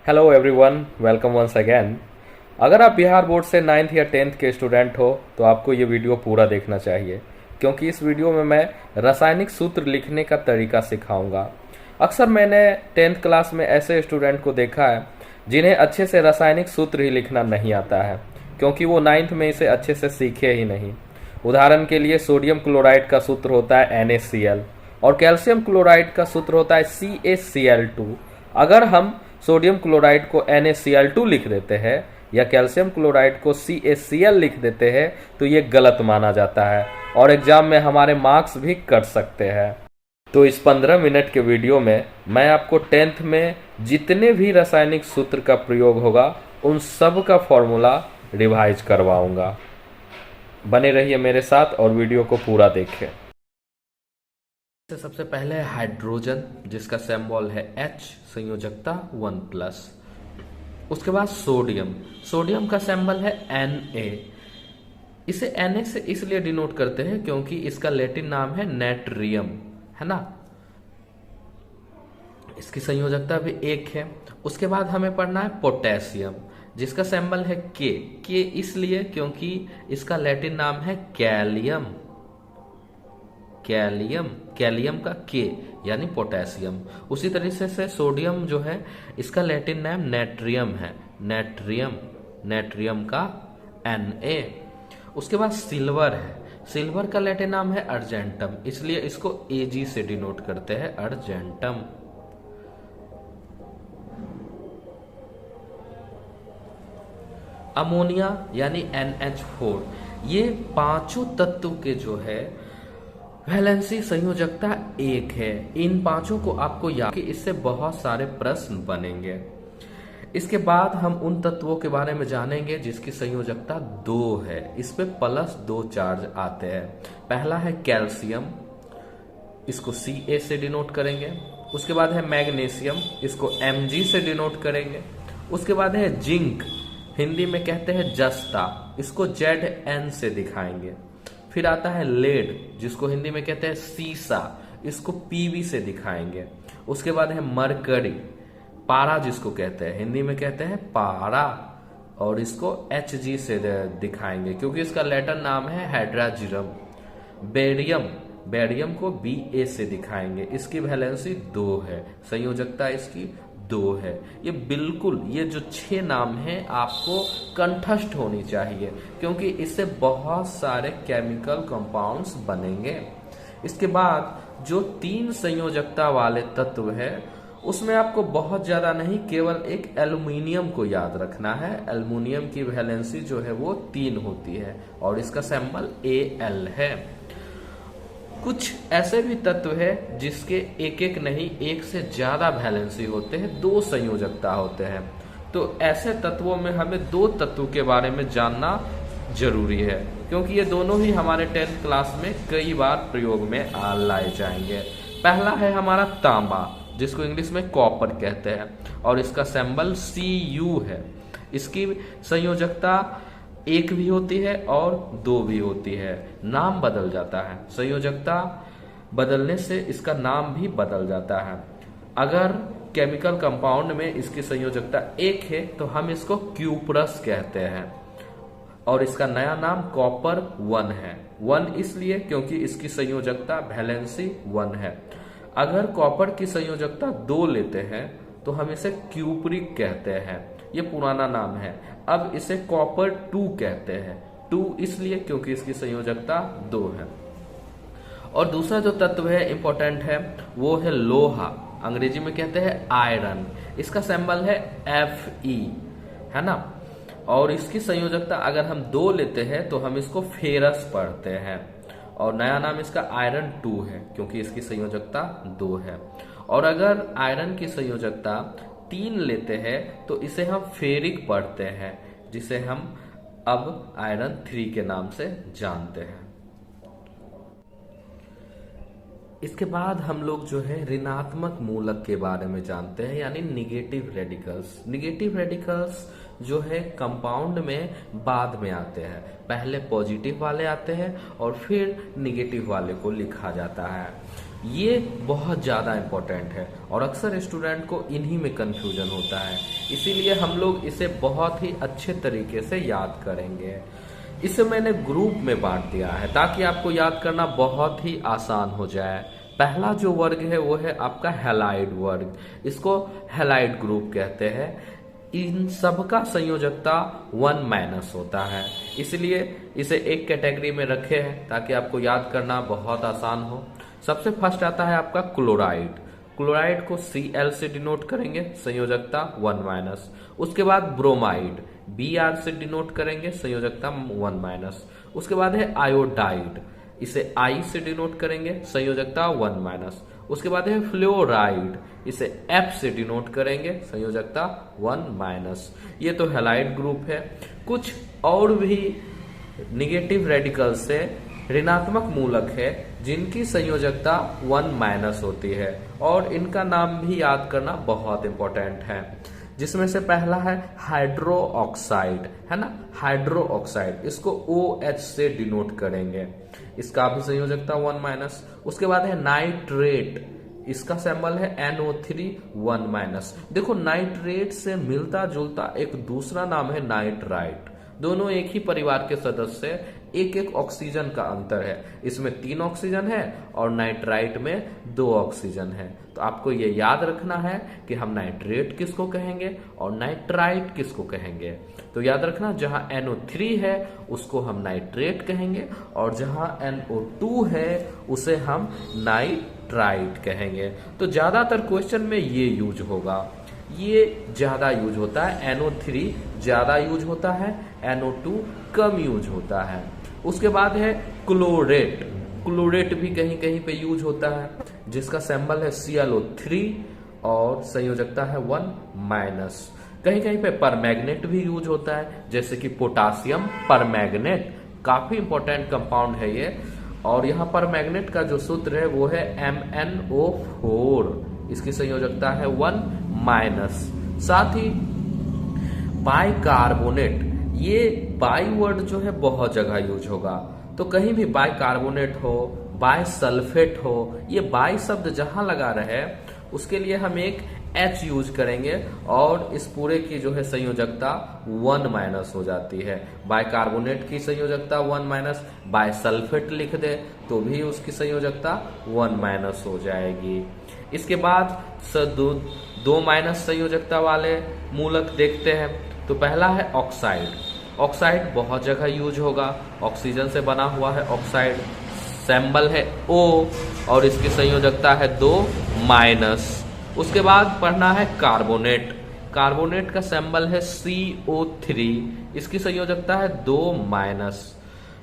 Hello everyone, welcome once again. अगर आप Bihar board से 9th या 10th के स्टूडेंट हो तो आपको ये वीडियो पूरा देखना चाहिए, क्योंकि इस वीडियो में मैं रासायनिक सूत्र लिखने का तरीका सिखाऊंगा। अक्सर मैंने 10th क्लास में ऐसे स्टूडेंट को देखा है जिन्हें अच्छे से रासायनिक सूत्र ही लिखना नहीं आता है, क्योंकि वो 9th में इसे अच्छे से सीखे ही नहीं। उदाहरण के लिए सोडियम क्लोराइड का सूत्र होता है NaCl और कैल्शियम क्लोराइड का सूत्र होता है CaCl2। अगर हम सोडियम क्लोराइड को NaCl2 लिख देते हैं या कैल्शियम क्लोराइड को CaCl लिख देते हैं तो ये गलत माना जाता है और एग्जाम में हमारे मार्क्स भी कट सकते हैं। तो इस 15 मिनट के वीडियो में मैं आपको 10th में जितने भी रासायनिक सूत्र का प्रयोग होगा उन सब का फॉर्मूला रिवाइज करवाऊंगा। बने रहिए मेरे साथ और वीडियो को पूरा देखें। सबसे पहले है हाइड्रोजन, जिसका सिंबल है H, संयोजकता 1+। उसके बाद सोडियम, सोडियम का सिंबल है Na। इसे Na से इसलिए डिनोट करते हैं क्योंकि इसका लैटिन नाम है नेट्रियम, है ना। इसकी संयोजकता भी 1 है। उसके बाद हमें पढ़ना है पोटेशियम, जिसका सिंबल है K इसलिए क्योंकि इसका लैटिन नाम है कैलियम। कैलियम का K यानी पोटेशियम। उसी तरीके से सोडियम जो है इसका लैटिन नाम नेट्रियम है, नेट्रियम का Na। उसके बाद सिल्वर है, सिल्वर का लैटिन नाम है अर्जेंटम, इसलिए इसको Ag से डिनोट करते हैं, अर्जेंटम। अमोनिया यानी NH4, ये पांचों तत्व के जो है वैलेंसी संयोजकता 1 है। इन पांचों को आपको याद, कि इससे बहुत सारे प्रश्न बनेंगे। इसके बाद हम उन तत्वों के बारे में जानेंगे जिसकी संयोजकता 2 है, इस पे +2 चार्ज आते हैं। पहला है कैल्शियम, इसको Ca से डिनोट करेंगे। उसके बाद है मैग्नीशियम, इसको Mg से डिनोट करेंगे। उसके बाद है जिंक, हिंदी में कहते हैं जस्ता, इसको Zn से दिखाएंगे। फिर आता है लेड, जिसको हिंदी में कहते हैं सीसा, इसको Pb से दिखाएंगे। उसके बाद है मरकरी, पारा जिसको कहते हैं, हिंदी में कहते हैं पारा, और इसको Hg से दिखाएंगे क्योंकि इसका लैटिन नाम है हाइड्राजिरम। बेरियम को Ba से दिखाएंगे, इसकी वैलेंसी 2 है, संयोजकता इसकी 2 है। ये जो 6 नाम हैं आपको कंठस्थ होनी चाहिए, क्योंकि इससे बहुत सारे केमिकल कंपाउंड्स बनेंगे। इसके बाद जो 3 संयोजकता वाले तत्व है उसमें आपको बहुत ज्यादा नहीं, केवल एक एल्युमिनियम को याद रखना है। एल्युमिनियम की वैलेंसी जो है वो 3 होती है और इसका सिंबल Al है। कुछ ऐसे भी तत्व है जिसके एक नहीं, 1 से ज्यादा वैलेंसी होते हैं, 2 संयोजकता होते हैं। तो ऐसे तत्वों में हमें 2 तत्व के बारे में जानना जरूरी है, क्योंकि ये दोनों ही हमारे 10th क्लास में कई बार प्रयोग में लाए जाएंगे। पहला है हमारा तांबा, जिसको इंग्लिश में कॉपर कहते हैं, और इसका सिंबल Cu है। इसकी संयोजकता 1 भी होती है और 2 भी होती है। नाम बदल जाता है, संयोजकता बदलने से इसका नाम भी बदल जाता है। अगर केमिकल कंपाउंड में इसकी संयोजकता 1 है तो हम इसको क्यूप्रस कहते हैं, और इसका नया नाम कॉपर 1 है। 1 इसलिए क्योंकि इसकी संयोजकता वैलेंसी 1 है। अगर कॉपर की संयोजकता 2 लेते हैं तो हम इसे क्यूप्रिक कहते हैं, ये पुराना नाम है। अब इसे कॉपर 2 कहते हैं, 2 इसलिए क्योंकि इसकी संयोजकता 2 है। और दूसरा जो तत्व है इंपॉर्टेंट है वो है लोहा, अंग्रेजी में कहते हैं आयरन, इसका सिंबल है Fe, है ना। और इसकी संयोजकता अगर हम 2 लेते हैं तो हम इसको फेरस पढ़ते हैं, और नया नाम इसका आयरन 2 है क्योंकि इसकी संयोजकता 2 है। और अगर आयरन की संयोजकता 3 लेते हैं तो इसे हम फेरिक पढ़ते हैं, जिसे हम अब आयरन 3 के नाम से जानते हैं। इसके बाद हम लोग जो है ऋणात्मक मूलक के बारे में जानते हैं, यानी निगेटिव रेडिकल्स। निगेटिव रेडिकल्स जो है कंपाउंड में बाद में आते हैं, पहले पॉजिटिव वाले आते हैं और फिर निगेटिव वाले को लिखा जाता है। ये बहुत ज़्यादा इम्पोर्टेंट है और अक्सर स्टूडेंट को इन्हीं में कंफ्यूजन होता है, इसीलिए हम लोग इसे बहुत ही अच्छे तरीके से याद करेंगे। इसे मैंने ग्रुप में बांट दिया है ताकि आपको याद करना बहुत ही आसान हो जाए। पहला जो वर्ग है वो है आपका हैलाइड वर्ग, इसको हैलाइड ग्रुप कहते हैं। इन सब का संयोजकता 1- होता है, इसलिए इसे एक कैटेगरी में रखे हैं ताकि आपको याद करना बहुत आसान हो। सबसे फर्स्ट आता है आपका क्लोराइड। क्लोराइड को Cl से डिनोट करेंगे, संयोजकता 1-। उसके बाद ब्रोमाइड, Br से डिनोट करेंगे, संयोजकता 1-। उसके बाद है आयोडाइड, इसे I से डिनोट करेंगे, संयोजकता 1-। उसके बाद है फ्लोराइड, इसे F से डिनोट करेंगे, संयोजकता 1-। ये तो हैलाइड ग्रुप है। कुछ और भी निगेटिव रेडिकल से ऋणात्मक मूलक है जिनकी संयोजकता 1- होती है और इनका नाम भी याद करना बहुत इंपॉर्टेंट है, जिसमें से पहला है हाइड्रो ऑक्साइड, है ना, हाइड्रो ऑक्साइड, इसको OH से डिनोट करेंगे, इसका भी संयोजकता 1-। उसके बाद है नाइट्रेट, इसका सिंबल है NO3 1-। देखो नाइट्रेट से मिलता जुलता एक दूसरा नाम है नाइट्राइट, दोनों एक ही परिवार के सदस्य, एक एक ऑक्सीजन का अंतर है, इसमें 3 ऑक्सीजन है और नाइट्राइट में 2 ऑक्सीजन है। तो आपको ये याद रखना है कि हम नाइट्रेट किसको कहेंगे और नाइट्राइट किसको कहेंगे। तो याद रखना, जहां NO3 है उसको हम नाइट्रेट कहेंगे और जहां NO2 है उसे हम नाइट्राइट कहेंगे। तो ज्यादातर क्वेश्चन में ये यूज होगा, ये ज्यादा यूज होता है, NO3 ज्यादा यूज होता है, NO2 कम यूज होता है। उसके बाद है क्लोरेट, क्लोरेट भी कहीं कहीं पे यूज होता है, जिसका सिंबल है ClO3 और संयोजकता है 1-। कहीं कहीं पे परमैग्नेट भी यूज होता है, जैसे कि पोटासियम परमैग्नेट, काफी इंपॉर्टेंट कंपाउंड है ये। और यहाँ परमैग्नेट का जो सूत्र है वो है MnO4, इसकी संयोजकता है 1-। साथ ही बाइकार्बोनेट, ये बाई वर्ड जो है बहुत जगह यूज होगा, तो कहीं भी बाइकार्बोनेट हो, बाइसल्फेट हो, ये बाई शब्द जहां लगा रहे उसके लिए हम एक H यूज करेंगे और इस पूरे की जो है संयोजकता 1- हो जाती है। बाइकार्बोनेट की संयोजकता 1-, बाइसल्फेट लिख दे तो भी उसकी संयोजकता 1- हो जाएगी। इसके बाद 2- संयोजकता वाले मूलक देखते हैं। तो पहला है ऑक्साइड, ऑक्साइड बहुत जगह यूज होगा, ऑक्सीजन से बना हुआ है ऑक्साइड, सिंबल है O और इसकी संयोजकता है 2-। उसके बाद पढ़ना है कार्बोनेट, कार्बोनेट का सिंबल है CO3, इसकी संयोजकता है 2-।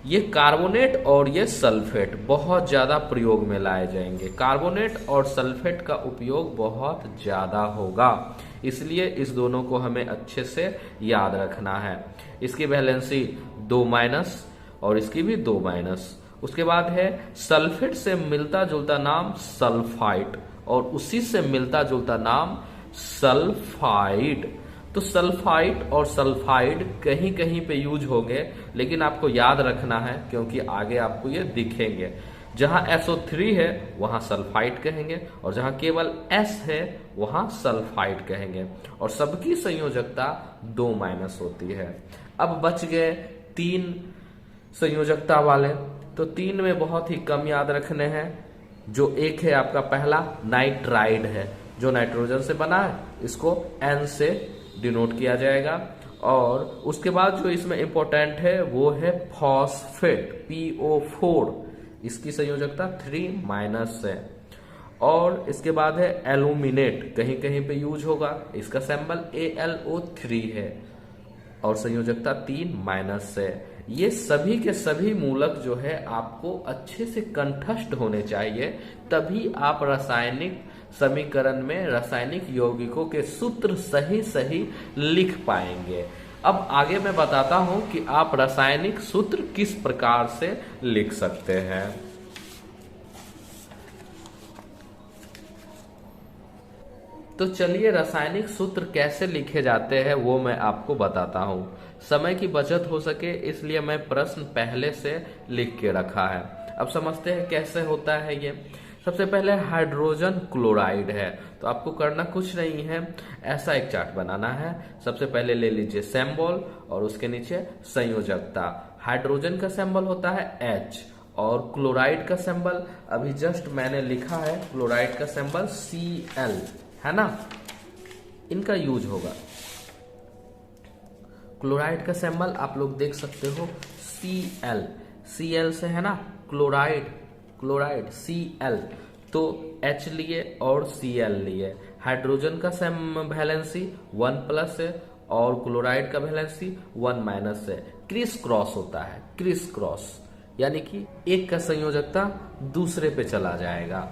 ये कार्बोनेट और ये सल्फेट बहुत ज्यादा प्रयोग में लाए जाएंगे, कार्बोनेट और सल्फेट का उपयोग बहुत ज्यादा होगा, इसलिए इस दोनों को हमें अच्छे से याद रखना है। इसकी वैलेंसी 2- और इसकी भी 2-। उसके बाद है सल्फेट से मिलता जुलता नाम सल्फाइड और उसी से मिलता जुलता नाम सल्फाइड। तो सल्फाइड और सल्फाइड कहीं कहीं पे यूज होंगे, लेकिन आपको याद रखना है क्योंकि आगे आपको ये दिखेंगे। जहां SO3 है वहां सल्फाइड कहेंगे और जहां केवल S है वहां सल्फाइड कहेंगे और सबकी संयोजकता 2- होती है। अब बच गए 3 संयोजकता वाले, तो 3 में बहुत ही कम याद रखने हैं। जो एक है आपका पहला नाइट्राइड है, जो नाइट्रोजन से बना है, इसको N से डिनोट किया जाएगा। और उसके बाद जो इसमें इंपॉर्टेंट है वो है फॉस्फेट PO4, इसकी संयोजकता 3- है। और इसके बाद है एल्यूमिनेट, कहीं कहीं पे यूज होगा, इसका सिंबल AlO3 है और संयोजकता 3- है। ये सभी के सभी मूलक जो है आपको अच्छे से कंठस्थ होने चाहिए, तभी आप रासायनिक समीकरण में रासायनिक यौगिकों के सूत्र सही सही लिख पाएंगे। अब आगे मैं बताता हूं कि आप रासायनिक सूत्र किस प्रकार से लिख सकते हैं। तो चलिए रासायनिक सूत्र कैसे लिखे जाते हैं वो मैं आपको बताता हूं। समय की बचत हो सके इसलिए मैं प्रश्न पहले से लिख के रखा है। अब समझते हैं कैसे होता है ये। सबसे पहले हाइड्रोजन क्लोराइड है, तो आपको करना कुछ नहीं है, ऐसा एक चार्ट बनाना है। सबसे पहले ले लीजिए सिंबल और उसके नीचे संयोजकता। हाइड्रोजन का सिंबल होता है H और क्लोराइड का सिंबल अभी जस्ट मैंने लिखा है, क्लोराइड का सिंबल Cl है ना, इनका यूज होगा। क्लोराइड का सिंबल आप लोग देख सकते हो Cl, Cl से है ना क्लोराइड, क्लोराइड Cl, तो H लिए और Cl लिए। हाइड्रोजन का वैलेंसी 1+ है और क्लोराइड का वैलेंसी 1- है। क्रिस क्रॉस होता है, क्रिस क्रॉस यानी कि एक का संयोजकता दूसरे पे चला जाएगा,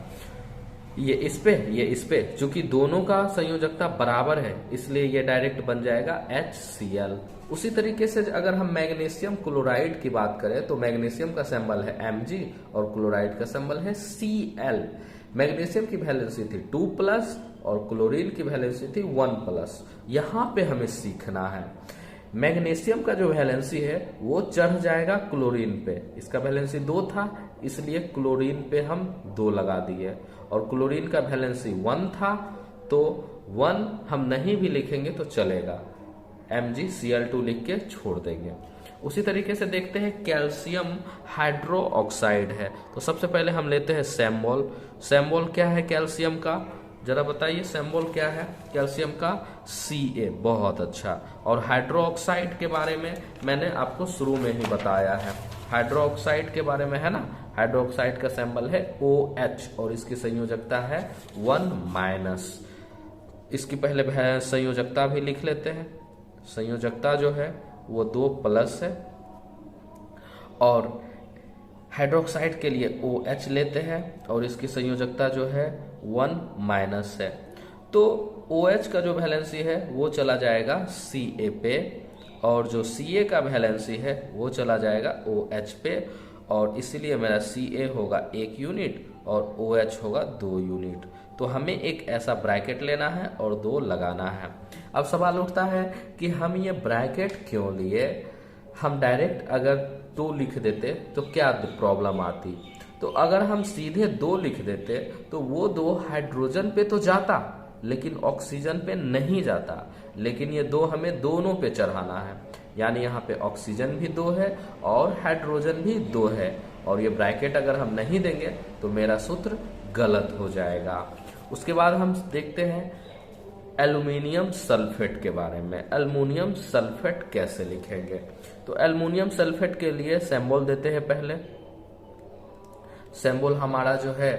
ये इस पे, ये इस पे। चूंकि दोनों का संयोजकता बराबर है इसलिए ये डायरेक्ट बन जाएगा HCl। उसी तरीके से अगर हम मैग्नीशियम क्लोराइड की बात करें तो मैग्नीशियम का सिंबल है Mg और क्लोराइड का सिंबल है Cl। मैग्नीशियम की वैलेंसी थी 2+ और क्लोरीन की वैलेंसी थी 1+। यहां पे हमें सीखना है, मैग्नीशियम का जो वैलेंसी है वो चढ़ जाएगा क्लोरीन पे, इसका वैलेंसी 2 था इसलिए क्लोरीन पे हम 2 लगा दिए, और क्लोरीन का वैलेंसी 1 था तो 1 हम नहीं भी लिखेंगे तो चलेगा, MgCl2 लिख के छोड़ देंगे। उसी तरीके से देखते हैं कैल्शियम हाइड्रोक्साइड है, तो सबसे पहले हम लेते हैं सिंबल। सिंबल क्या है कैल्शियम का, जरा बताइए सिंबल क्या है कैल्शियम का, Ca। बहुत अच्छा। और हाइड्रोक्साइड के बारे में मैंने आपको शुरू में ही बताया है, हाइड्रोक्साइड के बारे में है ना, हाइड्रोक्साइड का सिंबल है OH और इसकी संयोजकता है 1-। इसकी पहले संयोजकता भी लिख लेते हैं, संयोजकता जो है वो 2+ है, और हाइड्रोक्साइड के लिए OH लेते हैं और इसकी संयोजकता जो है 1- है। तो OH का जो वैलेंसी है वो चला जाएगा Ca पे, और जो Ca का वैलेंसी है वो चला जाएगा OH पे, और इसीलिए मेरा Ca होगा 1 यूनिट और OH होगा 2 यूनिट। तो हमें एक ऐसा ब्रैकेट लेना है और 2 लगाना है। अब सवाल उठता है कि हम ये ब्रैकेट क्यों लिए, हम डायरेक्ट अगर 2 लिख देते तो क्या प्रॉब्लम आती। तो अगर हम सीधे 2 लिख देते तो वो 2 हाइड्रोजन पे तो जाता लेकिन ऑक्सीजन पे नहीं जाता, लेकिन ये 2 हमें दोनों पे चढ़ाना है, यानी यहाँ पे ऑक्सीजन भी 2 है और हाइड्रोजन भी 2 है, और ये ब्रैकेट अगर हम नहीं देंगे तो मेरा सूत्र गलत हो जाएगा। उसके बाद हम देखते हैं एल्युमिनियम सल्फेट के बारे में। एल्युमिनियम सल्फेट कैसे लिखेंगे, तो एल्युमिनियम सल्फेट के लिए सिंबल देते हैं। पहले सिंबल हमारा जो है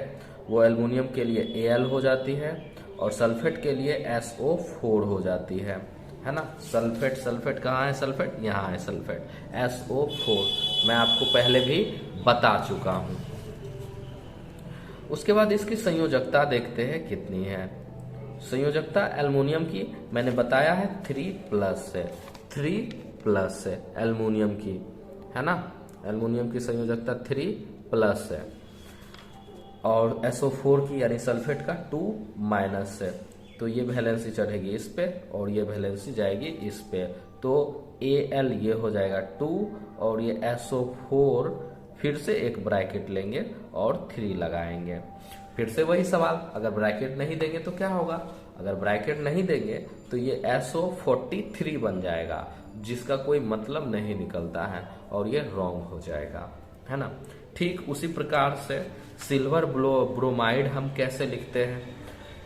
वो एल्युमिनियम के लिए Al हो जाती है और सल्फेट के लिए SO4 हो जाती है ना। सल्फेट, सल्फेट कहाँ है, सल्फेट यहाँ है, सल्फेट SO4 मैं आपको पहले भी बता चुका हूं। उसके बाद इसकी संयोजकता देखते हैं कितनी है। संयोजकता एल्युमिनियम की मैंने बताया है 3+ है, 3+ है एल्युमिनियम की, है ना। एल्युमिनियम की संयोजकता 3+ है और SO4 की यानी सल्फेट का 2- है, तो ये वैलेंसी चढ़ेगी इस पे और ये वैलेंसी जाएगी इस पे, तो Al ये हो जाएगा 2 और ये SO4 फिर से एक ब्रैकेट लेंगे और 3 लगाएंगे। फिर से वही सवाल, अगर ब्रैकेट नहीं देंगे तो क्या होगा, अगर ब्रैकेट नहीं देंगे तो ये SO43 बन जाएगा, जिसका कोई मतलब नहीं निकलता है और ये रॉन्ग हो जाएगा, है ना। ठीक उसी प्रकार से सिल्वर ब्रोमाइड हम कैसे लिखते हैं,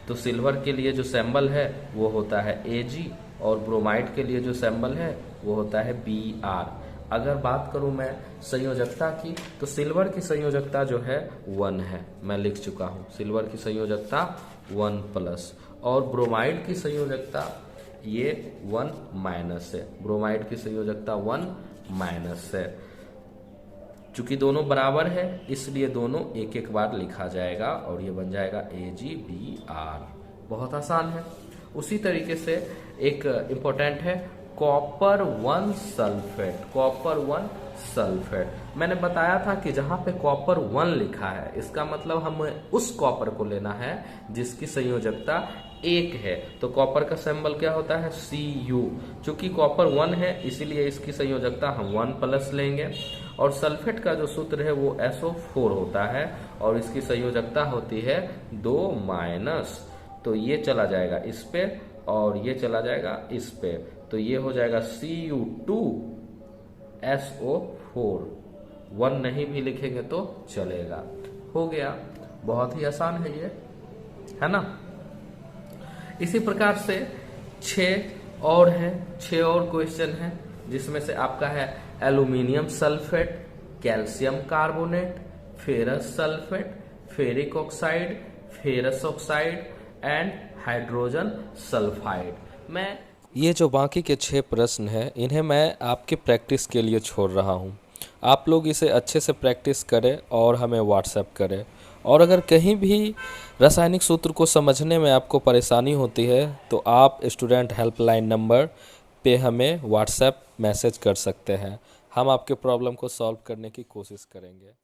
तो सिल्वर के लिए जो सिंबल है वो होता है Ag और ब्रोमाइड के लिए जो सिंबल है वो होता है Br। अगर बात करूं मैं संयोजकता की तो सिल्वर की संयोजकता जो है 1 है, मैं लिख चुका हूं, सिल्वर की संयोजकता 1+ और ब्रोमाइड की संयोजकता ये 1- है, ब्रोमाइड की संयोजकता 1- है। चूंकि दोनों बराबर है इसलिए दोनों एक एक बार लिखा जाएगा और ये बन जाएगा AgBr। बहुत आसान है। उसी तरीके से एक इम्पोर्टेंट है कॉपर 1 सल्फेट। कॉपर 1 सल्फेट मैंने बताया था कि जहां पे कॉपर 1 लिखा है इसका मतलब हमें उस कॉपर को लेना है जिसकी संयोजकता 1 है, तो कॉपर का सिंबल क्या होता है Cu। चूंकि कॉपर 1 है इसीलिए इसकी संयोजकता हम 1+ लेंगे और सल्फेट का जो सूत्र है वो SO4 होता है और इसकी संयोजकता होती है 2-, तो ये चला जाएगा इस पे और ये चला जाएगा इस पे, तो ये हो जाएगा Cu2SO4। 1 नहीं भी लिखेंगे तो चलेगा। हो गया, बहुत ही आसान है ये, है ना। इसी प्रकार से 6 और क्वेश्चन है, जिसमें से आपका है aluminium sulphate, calcium carbonate, ferrous sulphate, ferric oxide, ferrous oxide and hydrogen sulphide. ये जो बाकी के 6 प्रश्न हैं, इन्हें मैं आपके प्रैक्टिस के लिए छोड़ रहा हूँ। आप लोग इसे अच्छे से प्रैक्टिस करें और हमें व्हाट्सएप करें। और अगर कहीं भी रासायनिक सूत्र को समझने में आपको परेशानी होती है तो आप स्टूडेंट हेल्पलाइन नंबर पे हमें व्हाट्सएप मैसेज कर सकते हैं। हम आपके प्रॉब्लम को सॉल्व करने की कोशिश करेंगे।